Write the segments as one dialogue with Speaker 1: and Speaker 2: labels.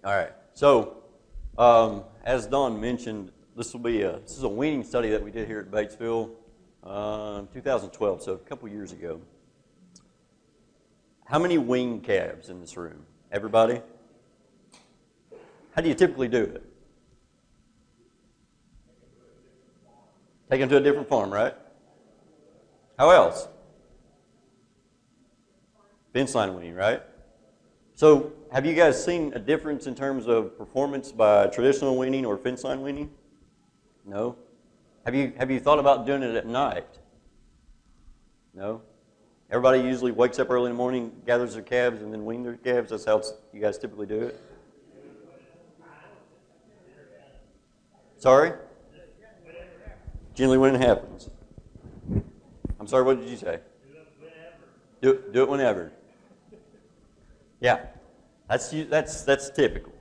Speaker 1: All right. So, as Don mentioned, this is a weaning study that we did here at Batesville, 2012, so a couple years ago. How many weaned calves in this room? Everybody? How do you typically do it? Take them to a different farm, right? How else? Fence line weaning, right? So, have you guys seen a difference in terms of performance by traditional weaning or fence line weaning? No? Have you thought about doing it at night? No? Everybody usually wakes up early in the morning, gathers their calves, and then wean their calves. That's how you guys typically do it? Sorry? Generally when it happens. I'm sorry, what did you say? Do it whenever. Yeah, that's typical.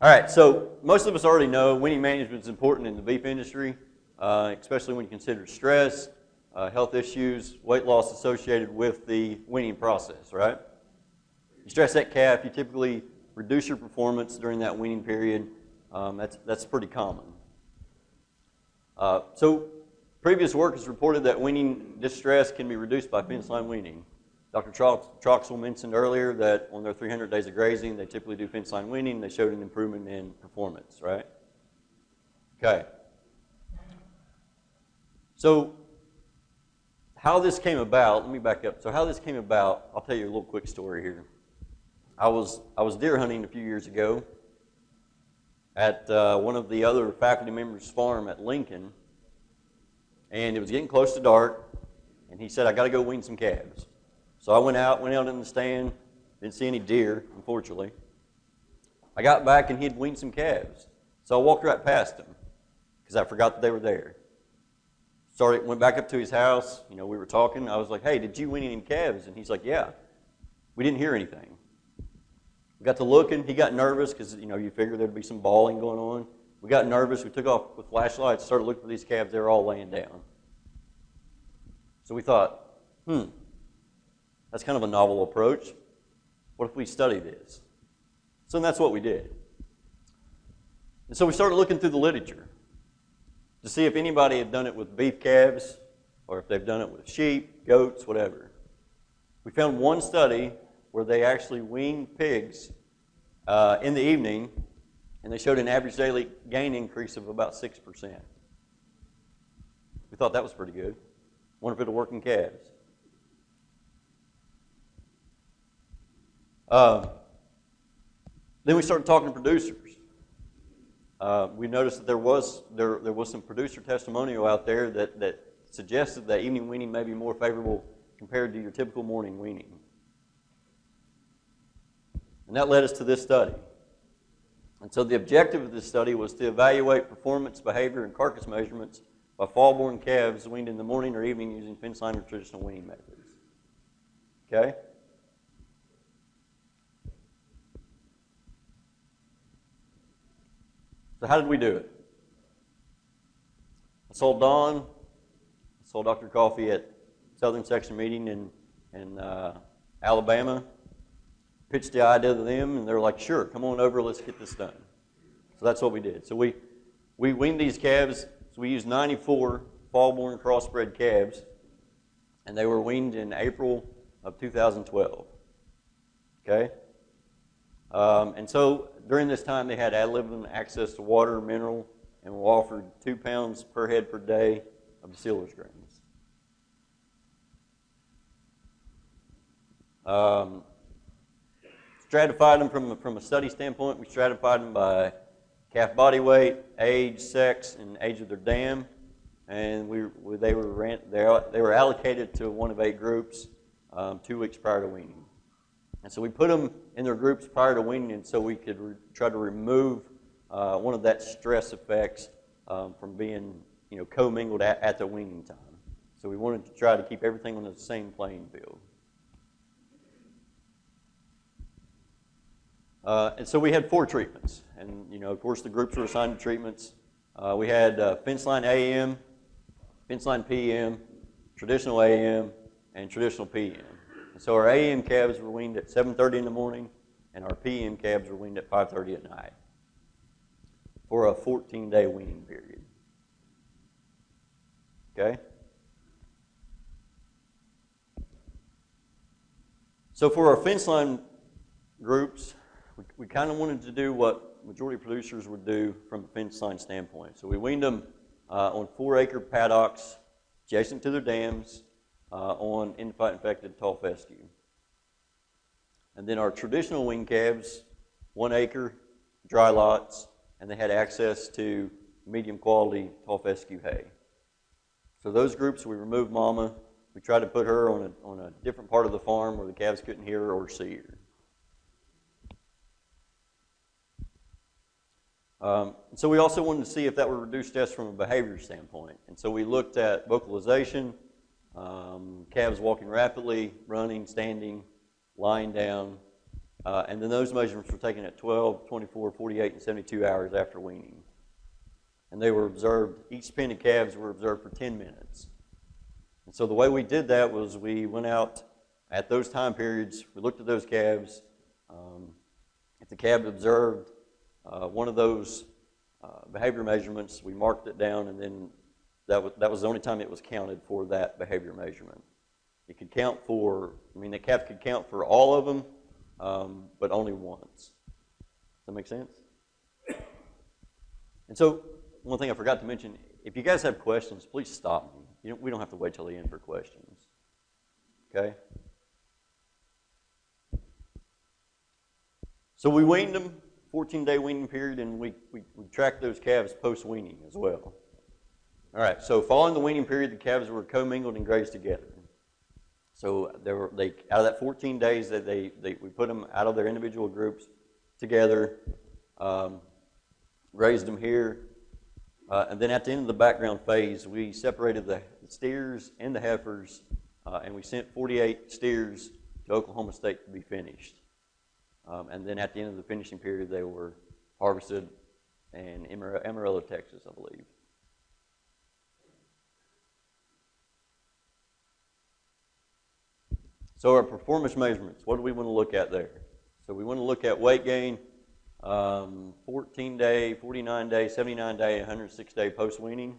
Speaker 1: All right, so most of us already know weaning management is important in the beef industry, especially when you consider stress, health issues, weight loss associated with the weaning process, right? You stress that calf, you typically reduce your performance during that weaning period. That's pretty common. So previous work has reported that weaning distress can be reduced by fence line weaning. Dr. Troxel mentioned earlier that on their 300 days of grazing, they typically do fence line weaning. They showed an improvement in performance, right? Okay. So how this came about, let me back up. So how this came about, I'll tell you a little quick story here. I was deer hunting a few years ago at one of the other faculty members' farm at Lincoln, and it was getting close to dark, and he said, I got to go wean some calves. So I went out in the stand, didn't see any deer, unfortunately. I got back and he'd weaned some calves. So I walked right past him because I forgot that they were there. Went back up to his house, we were talking. I was like, hey, did you wean any calves? And he's like, yeah. We didn't hear anything. We got to looking, he got nervous because, you figure there'd be some bawling going on. We got nervous, we took off with flashlights, started looking for these calves, they were all laying down. So we thought, that's kind of a novel approach. What if we study this? So that's what we did. And so we started looking through the literature to see if anybody had done it with beef calves or if they've done it with sheep, goats, whatever. We found one study where they actually weaned pigs in the evening, and they showed an average daily gain increase of about 6%. We thought that was pretty good. Wonder if it'll work in calves. Then we started talking to producers. We noticed that there was some producer testimonial out there that suggested that evening weaning may be more favorable compared to your typical morning weaning. And that led us to this study. And so the objective of this study was to evaluate performance, behavior, and carcass measurements by fall-born calves weaned in the morning or evening using fence line or traditional weaning methods. Okay? So how did we do it? I saw Don, I saw Dr. Coffey at Southern Section meeting in Alabama, pitched the idea to them, and they're like, sure, come on over, let's get this done. So that's what we did. So we weaned these calves. So we used 94 fall-born crossbred calves, and they were weaned in April of 2012. Okay? And so during this time, they had ad-libitum access to water, mineral, and were offered 2 pounds per head per day of the sealer's grains. Stratified them from a study standpoint. We stratified them by calf body weight, age, sex, and age of their dam, and they were allocated to one of 8 groups 2 weeks prior to weaning. And so we put them in their groups prior to weaning, and so we could try to remove one of that stress effects from being commingled at the weaning time. So we wanted to try to keep everything on the same playing field. And so we had 4 treatments, and of course the groups were assigned to treatments. We had fence line AM, fence line PM, traditional AM, and traditional PM. And so our AM calves were weaned at 7:30 in the morning, and our PM calves were weaned at 5:30 at night for a 14-day weaning period. Okay? So for our fence line groups, we kind of wanted to do what majority producers would do from a fence line standpoint. So we weaned them on 4-acre paddocks adjacent to their dams on end-of-fight infected tall fescue. And then our traditional wean calves, 1 acre, dry lots, and they had access to medium quality tall fescue hay. So those groups, we removed mama. We tried to put her on a different part of the farm where the calves couldn't hear her or see her. So we also wanted to see if that would reduce stress from a behavior standpoint. And so we looked at vocalization, calves walking rapidly, running, standing, lying down, and then those measurements were taken at 12, 24, 48, and 72 hours after weaning. And they were observed, each pen of calves were observed for 10 minutes. And so the way we did that was we went out at those time periods, we looked at those calves. If the calf observed one of those behavior measurements, we marked it down, and then that was the only time it was counted for that behavior measurement. It could count for, the calf could count for all of them, but only once. Does that make sense? And so, one thing I forgot to mention, if you guys have questions, please stop me. We don't have to wait till the end for questions. Okay? So we weaned them, 14-day weaning period, and we tracked those calves post-weaning as well. All right, so following the weaning period, the calves were commingled and grazed together. So out of that 14 days, we put them out of their individual groups together, grazed them here, and then at the end of the background phase, we separated the steers and the heifers, and we sent 48 steers to Oklahoma State to be finished. And then at the end of the finishing period, they were harvested in Amarillo, Texas, I believe. So our performance measurements, what do we want to look at there? So we want to look at weight gain, 14-day, 49-day, 79-day, 106-day post-weaning,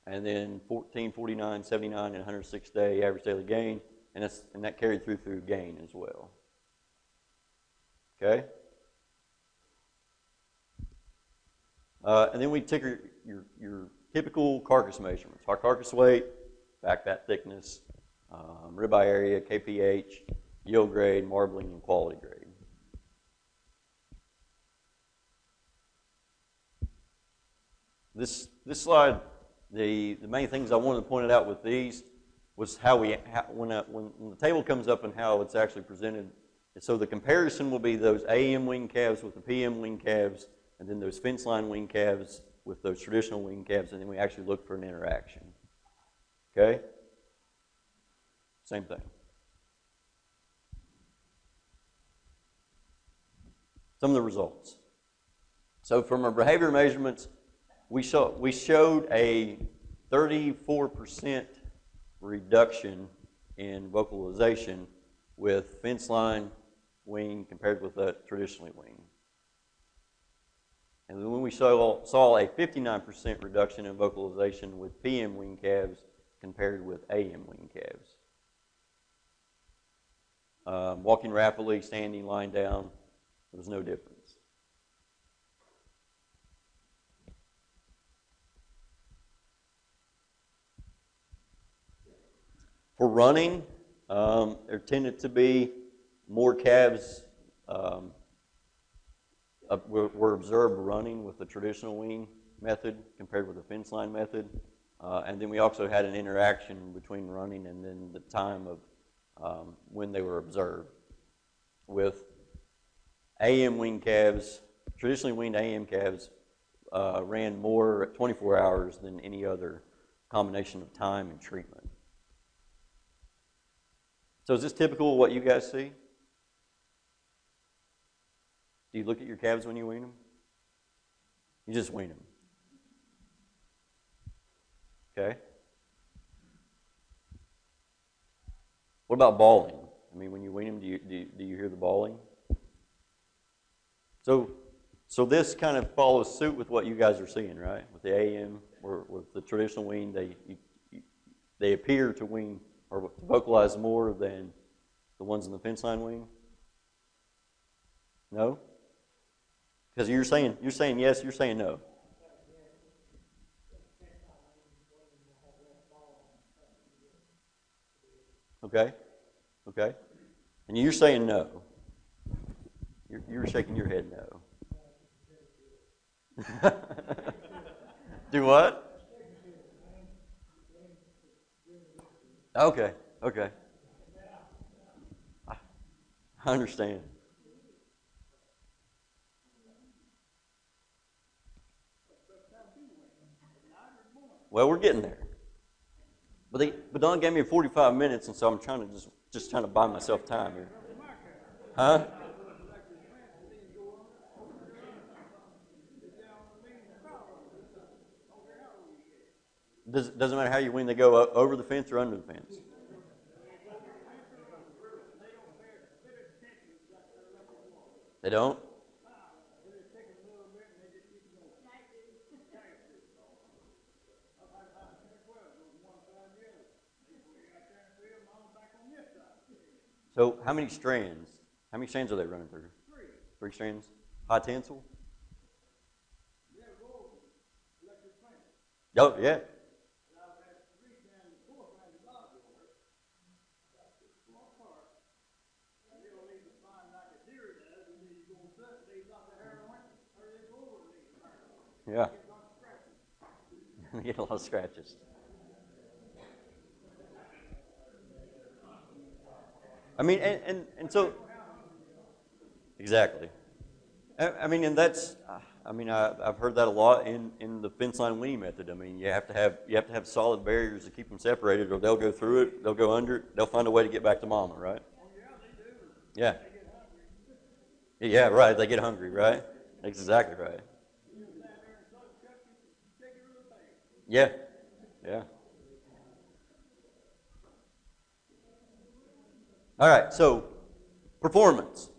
Speaker 1: and then 14, 49, 79, and 106-day average daily gain, and that carried through gain as well. Okay? And then we take your typical carcass measurements, hard carcass weight, back fat thickness, ribeye area, KPH, yield grade, marbling, and quality grade. This slide, the main things I wanted to point out with these was when the table comes up and how it's actually presented. So the comparison will be those AM weaned calves with the PM weaned calves, and then those fence line weaned calves with those traditional weaned calves, and then we actually look for an interaction. Okay? Same thing. Some of the results. So from our behavior measurements, we showed a 34% reduction in vocalization with fence line wean compared with a traditionally wean. And then when we saw a 59% reduction in vocalization with PM wean calves compared with AM wean calves. Walking rapidly, standing, lying down, there was no difference. For running, there tended to be more calves were observed running with the traditional wean method compared with the fence line method. And then we also had an interaction between running and then the time of when they were observed. With AM weaned calves, traditionally weaned AM calves ran more at 24 hours than any other combination of time and treatment. So is this typical of what you guys see? Do you look at your calves when you wean them? You just wean them. Okay. What about bawling? I mean, when you wean them, do you hear the bawling? So this kind of follows suit with what you guys are seeing, right? With the AM or with the traditional wean, they appear to wean or to vocalize more than the ones in the fence line wean. No? Because you're saying yes, you're saying no. Okay. Okay. And you're saying no. You're shaking your head no. Do what? Okay. Okay. I understand. Well, we're getting there. But Don gave me 45 minutes, and so I'm trying to just trying to buy myself time here. Huh? Doesn't matter how you win. They go over the fence or under the fence. They don't? So how many strands? How many strands are they running through? Three strands? High tensile? Oh, yeah. Yeah. They get a lot of scratches. I mean, and so, exactly. I mean, and that's, I mean, I've heard that a lot in the fence line weaning method. I mean, you have to have solid barriers to keep them separated, or they'll go through it, they'll go under it, they'll find a way to get back to mama, right? Yeah. Yeah, right. They get hungry, right? That's exactly right. Yeah. Yeah. All right, so performance.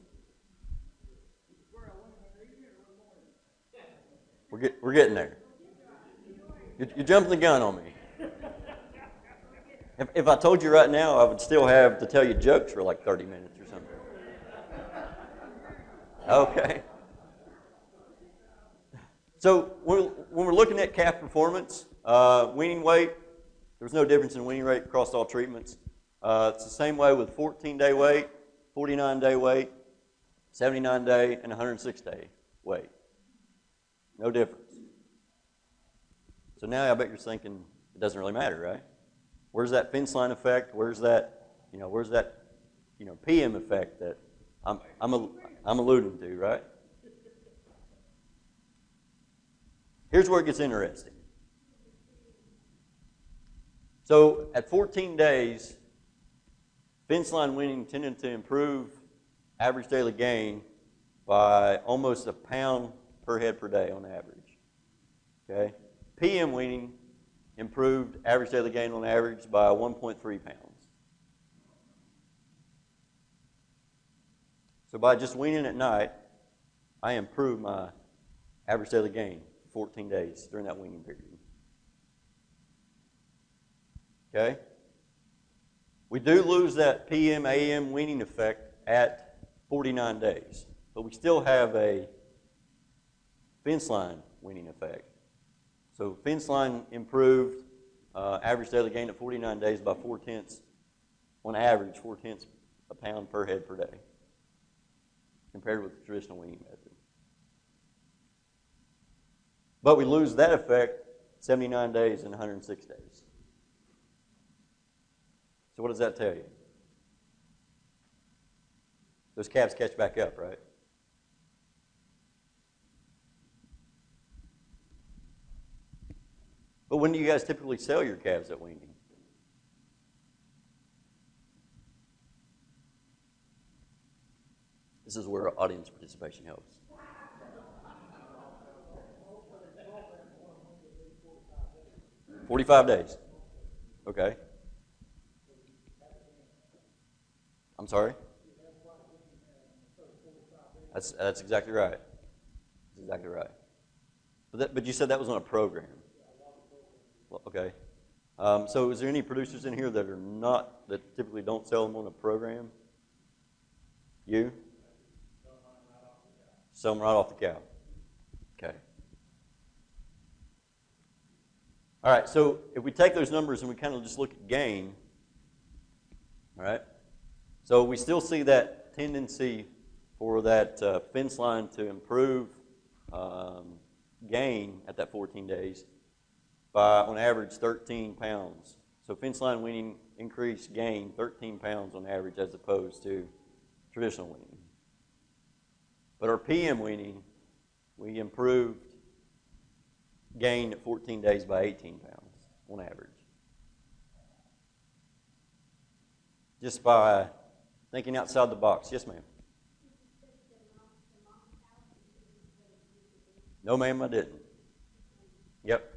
Speaker 1: We're getting there. You're jumping the gun on me. If I told you right now, I would still have to tell you jokes for like 30 minutes or something. Okay. So when we're looking at calf performance, weaning weight, there's no difference in weaning rate across all treatments. It's the same way with 14-day weight, 49-day weight, 79-day, and 106-day weight. No difference. So now I bet you're thinking it doesn't really matter, right? Where's that fence line effect? Where's that PM effect that I'm alluding to, right? Here's where it gets interesting. So at 14 days, fence line weaning tended to improve average daily gain by almost a pound per head per day on average. Okay? PM weaning improved average daily gain on average by 1.3 pounds. So by just weaning at night, I improved my average daily gain 14 days during that weaning period. Okay? We do lose that PM, AM weaning effect at 49 days, but we still have a fence line weaning effect. So fence line improved average daily gain at 49 days by 4/10, on average, 4/10 a pound per head per day, compared with the traditional weaning method. But we lose that effect 79 days and 106 days. So what does that tell you? Those calves catch back up, right? But when do you guys typically sell your calves at weaning? This is where audience participation helps. 45 days. Okay. I'm sorry? That's exactly right. That's exactly right. But you said that was on a program. Well, okay. So is there any producers in here that typically don't sell them on a program? You? Sell them right off the cow. Okay. All right, so if we take those numbers and we kind of just look at gain, all right, so we still see that tendency for that fence line to improve gain at that 14 days by, on average, 13 pounds. So fence line weaning increased gain 13 pounds on average as opposed to traditional weaning. But our PM weaning, we improved gain at 14 days by 18 pounds on average. Just by thinking outside the box. Yes, ma'am. No, ma'am, I didn't. Yep.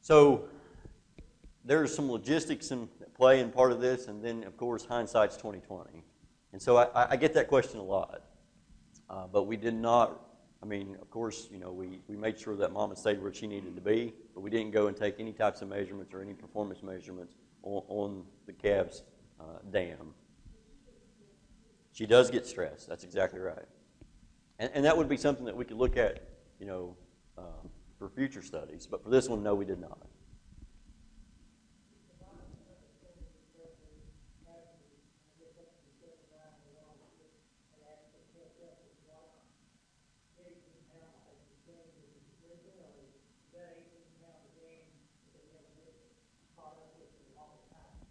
Speaker 1: So there's some logistics in play in part of this, and then, of course, hindsight's 2020. And so I get that question a lot. But we did not, I mean, of course, you know, we made sure that Mama stayed where she needed to be, but we didn't go and take any types of measurements or any performance measurements on the calf's dam. She does get stressed. That's exactly right. And that would be something that we could look at, you know, for future studies. But for this one, no, we did not.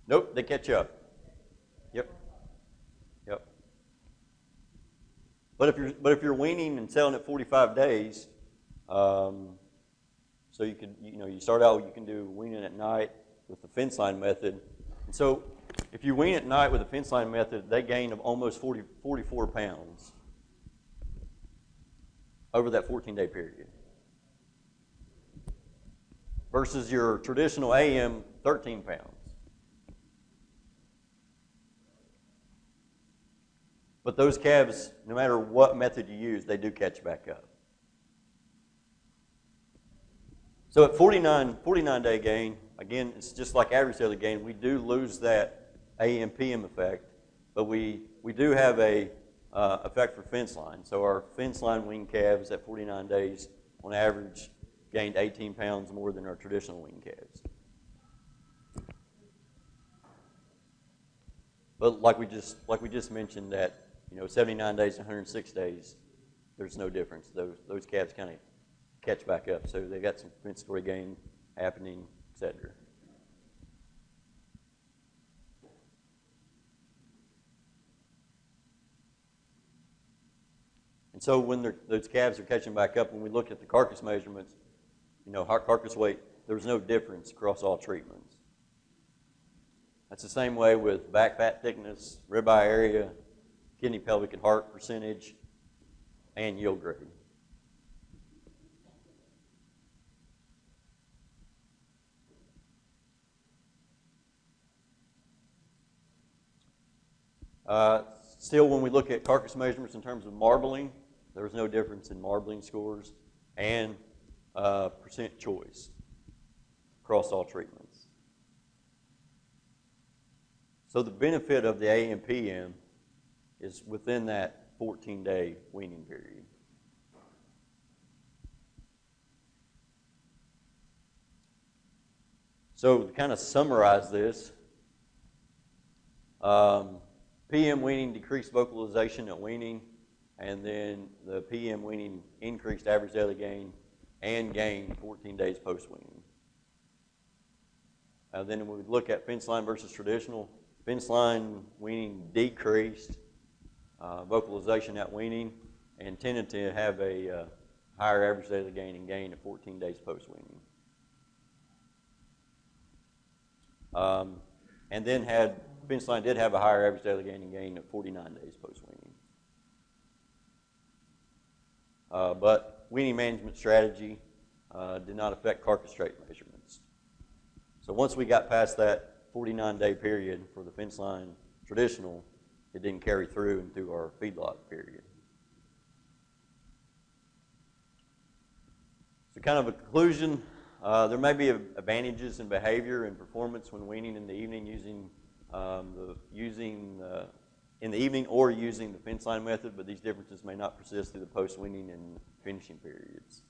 Speaker 1: Nope, they catch up. Yep. Yep. But if you're weaning and selling at 45 days, so you start out, you can do weaning at night with the fence line method. And so if you wean at night with the fence line method, they gain of almost 44 pounds over that 14-day period. Versus your traditional AM, 13 pounds. But those calves, no matter what method you use, they do catch back up. So at 49-day gain, again, it's just like average daily gain. We do lose that AM PM effect, but we do have a effect for fence line. So our fence line weaned calves at 49 days, on average, gained 18 pounds more than our traditional weaned calves. But like we just mentioned, that 79 days to 106 days, there's no difference. Those calves kind of catch back up. So they've got some compensatory gain happening, etc. And so when those calves are catching back up, when we look at the carcass measurements, carcass weight, there's no difference across all treatments. That's the same way with back fat thickness, ribeye area, kidney, pelvic, and heart percentage, and yield grade. Still, when we look at carcass measurements in terms of marbling, there's no difference in marbling scores and percent choice across all treatments. So the benefit of the AM/PM is within that 14-day weaning period. So to kind of summarize this, PM weaning decreased vocalization at weaning, and then the PM weaning increased average daily gain and gain 14 days post-weaning. Then when we look at fence line versus traditional, fence line weaning decreased vocalization at weaning and tended to have a higher average daily gain and gain at 14 days post-weaning. And then fence line did have a higher average daily gain and gain at 49 days post-weaning. But weaning management strategy did not affect carcass trait measurements. So once we got past that 49-day period for the fence line traditional, it didn't carry through into our feedlot period. So kind of a conclusion, there may be advantages in behavior and performance when weaning in the evening using in the evening or using the fence line method, but these differences may not persist through the post-weaning and finishing periods.